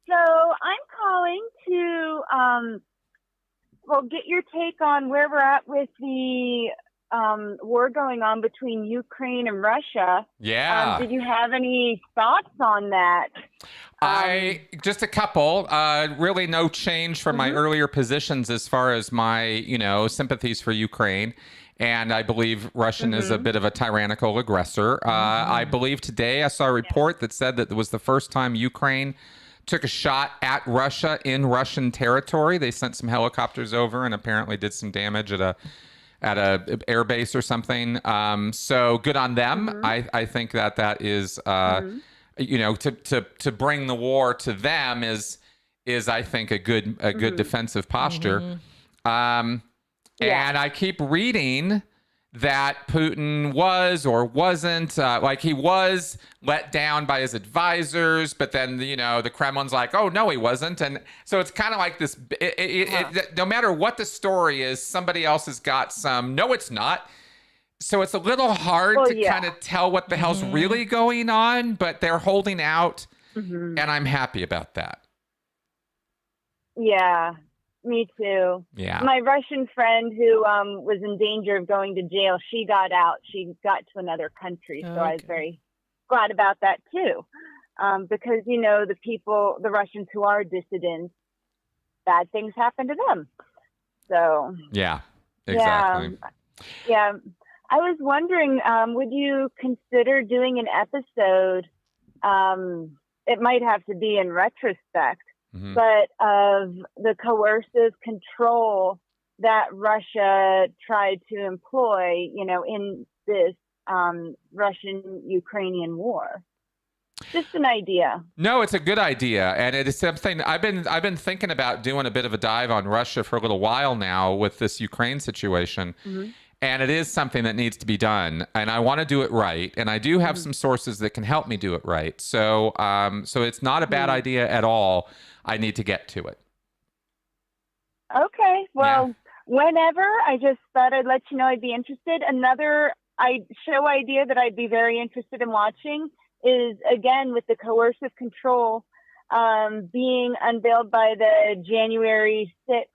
So I'm calling to, get your take on where we're at with the war going on between Ukraine and Russia. Yeah. Did you have any thoughts on that? Just a couple. Really no change from my earlier positions as far as my, sympathies for Ukraine. And I believe Russian is a bit of a tyrannical aggressor. I believe today I saw a report that said that it was the first time Ukraine took a shot at Russia in Russian territory. They sent some helicopters over and apparently did some damage at a air base or something. So good on them. I think that is, to bring the war to them is is, I think, a good defensive posture. And I keep reading that Putin was or wasn't, like he was let down by his advisors, but then, the Kremlin's like, oh, no, he wasn't. And so it's kind of like this, no matter what the story is, somebody else has got some, no, it's not. So it's a little hard to kind of tell what the hell's really going on, but they're holding out, and I'm happy about that. Yeah. Me too. Yeah. My Russian friend who was in danger of going to jail, she got out. She got to another country. So I was very glad about that too. Because, the Russians who are dissidents, bad things happen to them. So. Yeah, exactly. Yeah. I was wondering, would you consider doing an episode? It might have to be in retrospect. But of the coercive control that Russia tried to employ, in this Russian-Ukrainian war. Just an idea. No, it's a good idea, and it is something I've been thinking about doing a bit of a dive on Russia for a little while now with this Ukraine situation. And it is something that needs to be done, and I want to do it right. And I do have some sources that can help me do it right. So, so it's not a bad idea at all. I need to get to it. Okay. Well, whenever. I just thought I'd let you know I'd be interested. Another show idea that I'd be very interested in watching is, again, with the coercive control being unveiled by the January 6th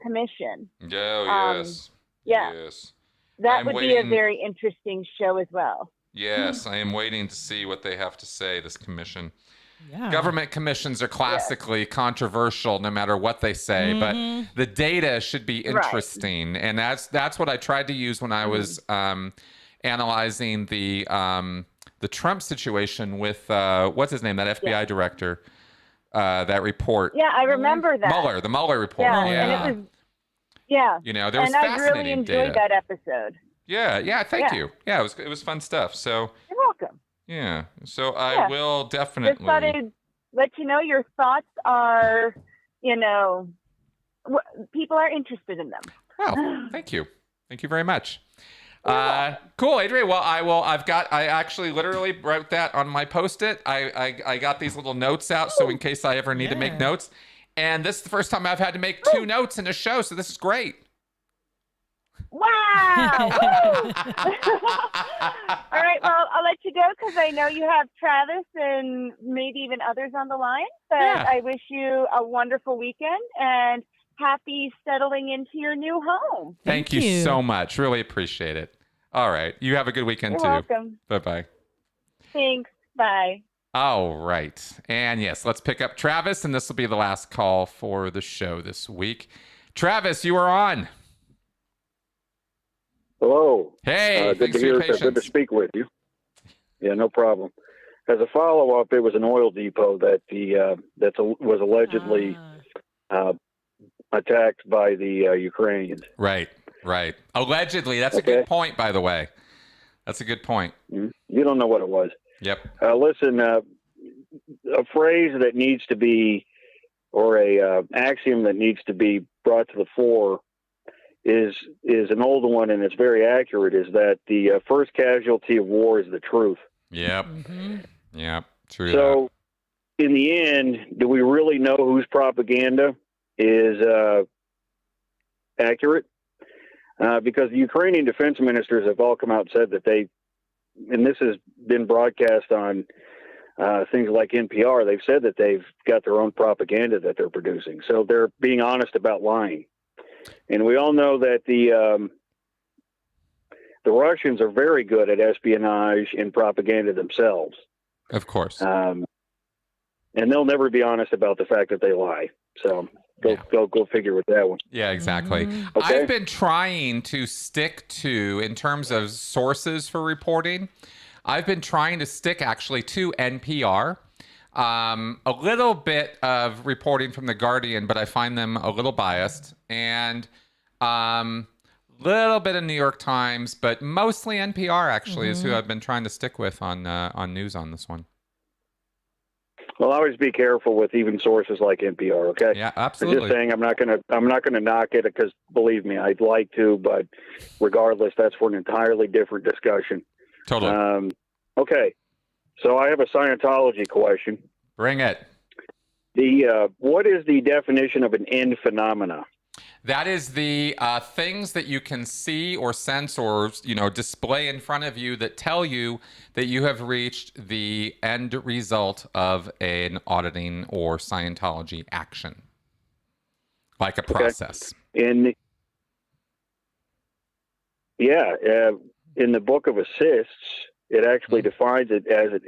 Commission. Oh, yes. Yeah. Yes. That would be a very interesting show as well. Yes, I am waiting to see what they have to say, this commission. Yeah. Government commissions are classically controversial no matter what they say, but the data should be interesting. And that's what I tried to use when I was analyzing the Trump situation with, what's his name, that FBI director, that report. Yeah, I remember that. The Mueller report. Yeah, and it was, there was and I fascinating really enjoyed that episode. Yeah, thank you. Yeah, it was fun stuff. So you're welcome. Yeah, so I will definitely. Just thought I'd let you know your thoughts are, people are interested in them. Well, thank you very much. Cool, Adrian. Well, I actually literally wrote that on my Post-it. I got these little notes out, so in case I ever need to make notes. And this is the first time I've had to make 2 notes in a show, so this is great. Wow! All right, well, I'll let you go because I know you have Travis and maybe even others on the line. But I wish you a wonderful weekend and happy settling into your new home. Thank you so much. Really appreciate it. All right. You have a good weekend too. You're welcome. Bye-bye. Thanks. Bye. All right. And yes, let's pick up Travis, and this will be the last call for the show this week. Travis, you are on. Hello. Hey, good to hear. Good to speak with you. Yeah, no problem. As a follow-up, it was an oil depot that was allegedly attacked by the Ukrainians. Right. Allegedly. That's a good point, by the way. That's a good point. You don't know what it was. Yep. Listen, a phrase that needs to be, or a axiom that needs to be brought to the fore is an old one, and it's very accurate, is that the first casualty of war is the truth. Yep. Yep. True. So in the end, do we really know whose propaganda is accurate? Because the Ukrainian defense ministers have all come out and said that and this has been broadcast on things like NPR, they've said that they've got their own propaganda that they're producing. So they're being honest about lying. And we all know that the Russians are very good at espionage and propaganda themselves. Of course. And they'll never be honest about the fact that they lie. So go figure with that one. Yeah, exactly. Okay. I've been trying to stick to, in terms of sources for reporting, I've been trying to stick actually to NPR. A little bit of reporting from The Guardian, but I find them a little biased. And little bit of New York Times, but mostly NPR actually is who I've been trying to stick with on news on this one. Well, always be careful with even sources like NPR. Okay. Yeah, I'm absolutely. just saying I'm not gonna knock it because believe me, I'd like to, but regardless, that's for an entirely different discussion. Totally. Okay. So I have a Scientology question. Bring it. What is the definition of an end phenomena? That is the things that you can see or sense or, display in front of you that tell you that you have reached the end result of an auditing or Scientology action, like a process. In the Book of Assists, it actually defines it as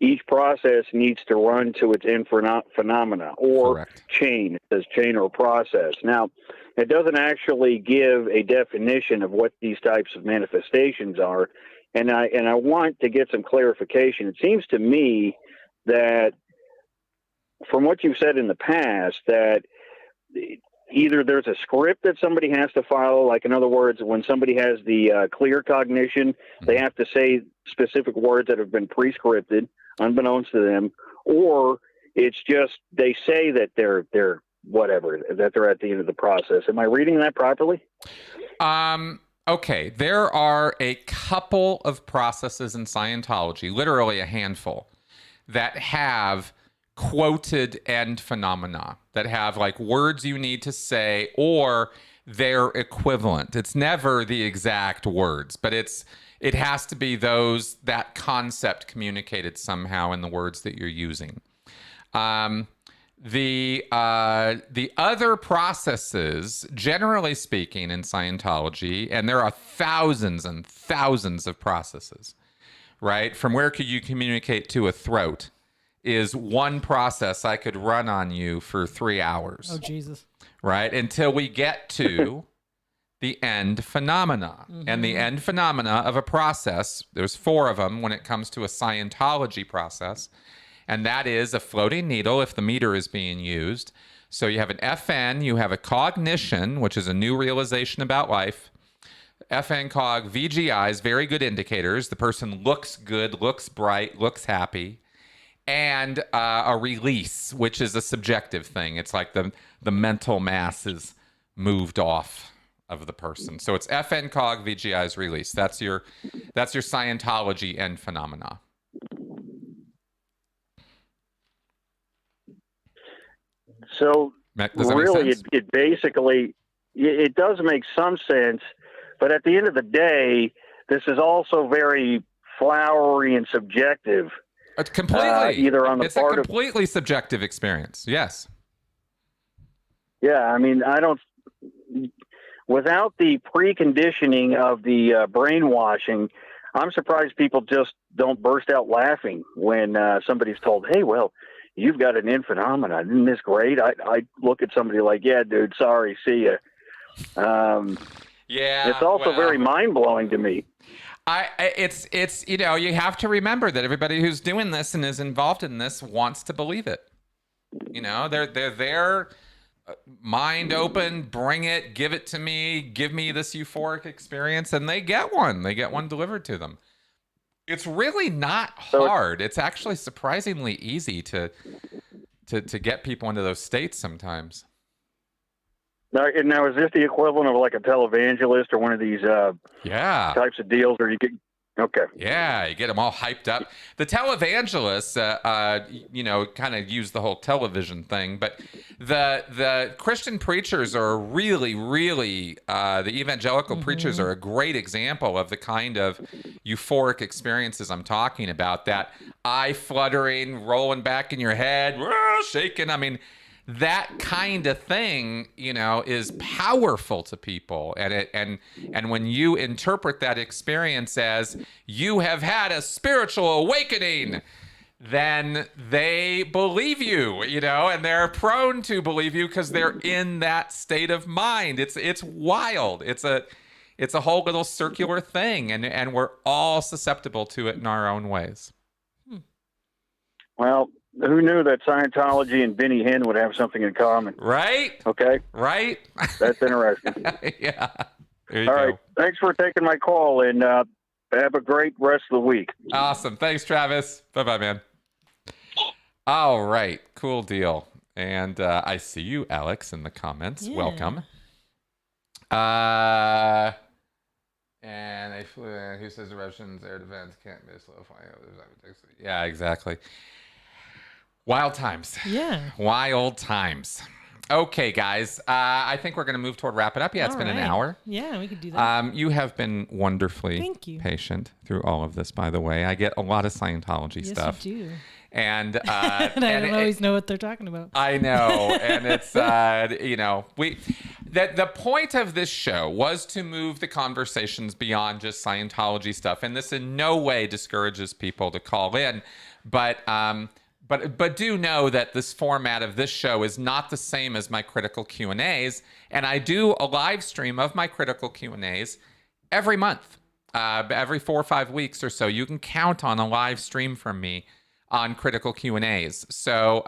each process needs to run to its end phenomena or Correct. chain. It says chain or process. Now, it doesn't actually give a definition of what these types of manifestations are, and I want to get some clarification. It seems to me that from what you've said in the past, that either there's a script that somebody has to follow, like in other words, when somebody has the clear cognition, they have to say specific words that have been pre-scripted, unbeknownst to them, or it's just they say that they're whatever, that they're at the end of the process. Am I reading that properly? Okay, there are a couple of processes in Scientology, literally a handful, that have quoted end phenomena, that have like words you need to say or their equivalent. It's never the exact words, but it has to be that concept communicated somehow in the words that you're using. The other processes, generally speaking, in Scientology, and there are thousands and thousands of processes, right? From where could you communicate to a throat is one process I could run on you for 3 hours. Oh, Jesus. Right? Until we get to the end phenomena. Mm-hmm. And the end phenomena of a process, there's 4 of them when it comes to a Scientology process. And that is a floating needle if the meter is being used. So you have an FN, you have a cognition, which is a new realization about life. FN, cog, VGIs, very good indicators. The person looks good, looks bright, looks happy. And a release, which is a subjective thing. It's like the mental mass is moved off of the person. So it's FN, cog, VGIs, release. That's your Scientology end phenomena. So really, it basically, it does make some sense, but at the end of the day, this is also very flowery and subjective. It's completely either on the it's part a completely subjective experience. Yes. Yeah, I mean, without the preconditioning of the brainwashing, I'm surprised people just don't burst out laughing when somebody's told, "Hey, well, you've got an end phenomenon. Isn't this great?" I look at somebody like, "Yeah, dude, sorry, see ya." Yeah, it's also very mind blowing to me. It's you have to remember that everybody who's doing this and is involved in this wants to believe it. They're there, mind open, bring it, give it to me, give me this euphoric experience, and they get one. They get one delivered to them. It's really not hard. It's actually surprisingly easy to get people into those states sometimes. Now, is this the equivalent of like a televangelist or one of these types of deals, or you get okay? Yeah, you get them all hyped up. The televangelists, kind of use the whole television thing, but the Christian preachers are really, really the evangelical preachers are a great example of the kind of euphoric experiences I'm talking about. That eye fluttering, rolling back in your head, shaking. I mean, that kind of thing, is powerful to people, and when you interpret that experience as you have had a spiritual awakening, then they believe you, and they're prone to believe you because they're in that state of mind. It's wild. It's a whole little circular thing, and we're all susceptible to it in our own ways. Well, who knew that Scientology and Benny Hinn would have something in common? Right? Okay. Right? That's interesting. Yeah. All right. Thanks for taking my call, and have a great rest of the week. Awesome. Thanks, Travis. Bye-bye, man. All right, cool deal. And I see you, Alex, in the comments. Yeah. Welcome. And who says the Russians' air defense can't miss low flying? Yeah, exactly. Wild times. Yeah. Wild times. Okay, guys. I think we're going to move toward wrapping up. Yeah, it's been an hour. Yeah, we could do that. You have been wonderfully Thank you. patient through all of this, by the way. I get a lot of Scientology stuff. Yes, you do. And, and I don't always know what they're talking about. I know. And it's, you know, the point of this show was to move the conversations beyond just Scientology stuff. And this in no way discourages people to call in. But do know that this format of this show is not the same as my critical Q&As. And I do a live stream of my critical Q&As every month, every 4 or 5 weeks or so. You can count on a live stream from me on critical Q&As. So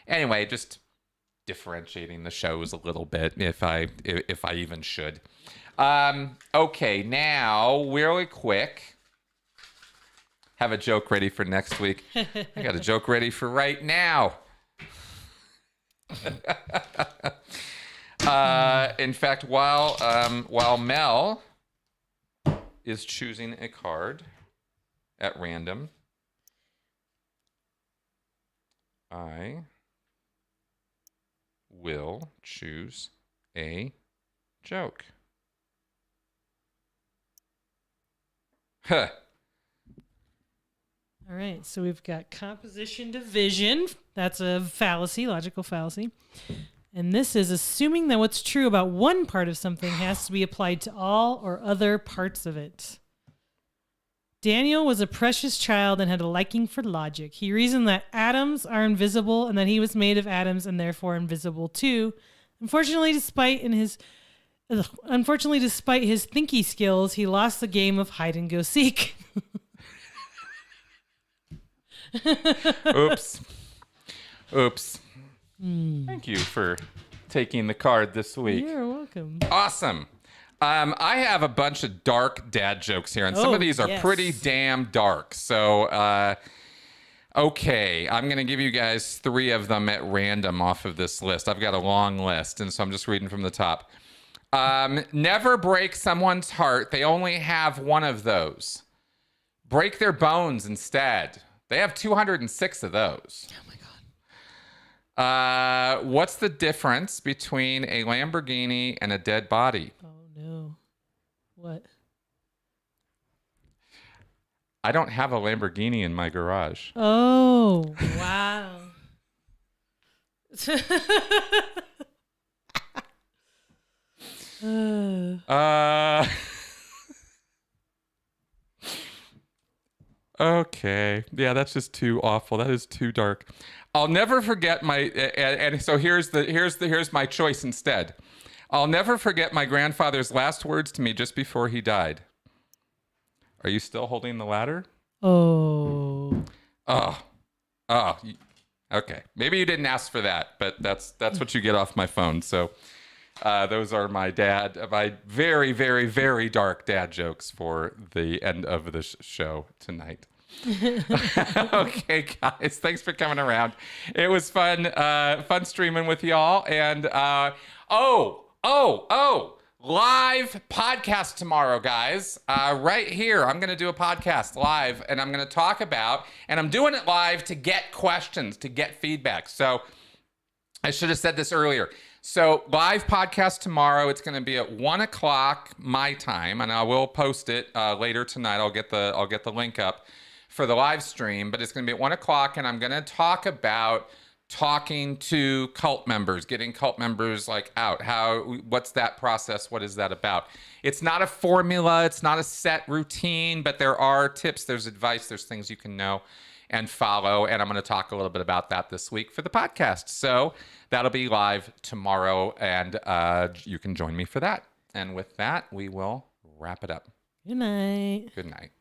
anyway, just differentiating the shows a little bit, if I even should. Okay, now really quick, have a joke ready for next week. I got a joke ready for right now. In fact, while Mel is choosing a card at random, I will choose a joke. Huh. All right, so we've got composition division. That's a fallacy, logical fallacy. And this is assuming that what's true about one part of something has to be applied to all or other parts of it. Daniel was a precious child and had a liking for logic. He reasoned that atoms are invisible and that he was made of atoms and therefore invisible too. Unfortunately, despite his thinky skills, he lost the game of hide and go seek. Oops. Thank you for taking the card this week. You're welcome. Awesome. I have a bunch of dark dad jokes here, and some of these are pretty damn dark. So, okay, I'm going to give you guys 3 of them at random off of this list. I've got a long list, and so I'm just reading from the top. Never break someone's heart. They only have one of those. Break their bones instead. They have 206 of those. Oh, my God. What's the difference between a Lamborghini and a dead body? Oh, no. What? I don't have a Lamborghini in my garage. Oh, wow. Okay. Yeah, that's just too awful. That is too dark. I'll never forget my and so here's my choice instead. I'll never forget my grandfather's last words to me just before he died. Are you still holding the ladder? Oh. Okay. Maybe you didn't ask for that, but that's what you get off my phone. So those are my very, very, very dark dad jokes for the end of the show tonight. Okay, guys, thanks for coming around. It was fun streaming with y'all. And live podcast tomorrow, guys. Right here, I'm going to do a podcast live, and I'm going to talk about, and I'm doing it live to get questions, to get feedback. So I should have said this earlier. So live podcast tomorrow. It's going to be at 1:00 my time, and I will post it later tonight. I'll get the link up for the live stream, but it's going to be at 1:00, and I'm going to talk about talking to cult members, getting cult members out. What's that process? What is that about? It's not a formula. It's not a set routine, but there are tips. There's advice. There's things you can know and follow. And I'm going to talk a little bit about that this week for the podcast. So that'll be live tomorrow, and you can join me for that. And with that, we will wrap it up. Good night. Good night.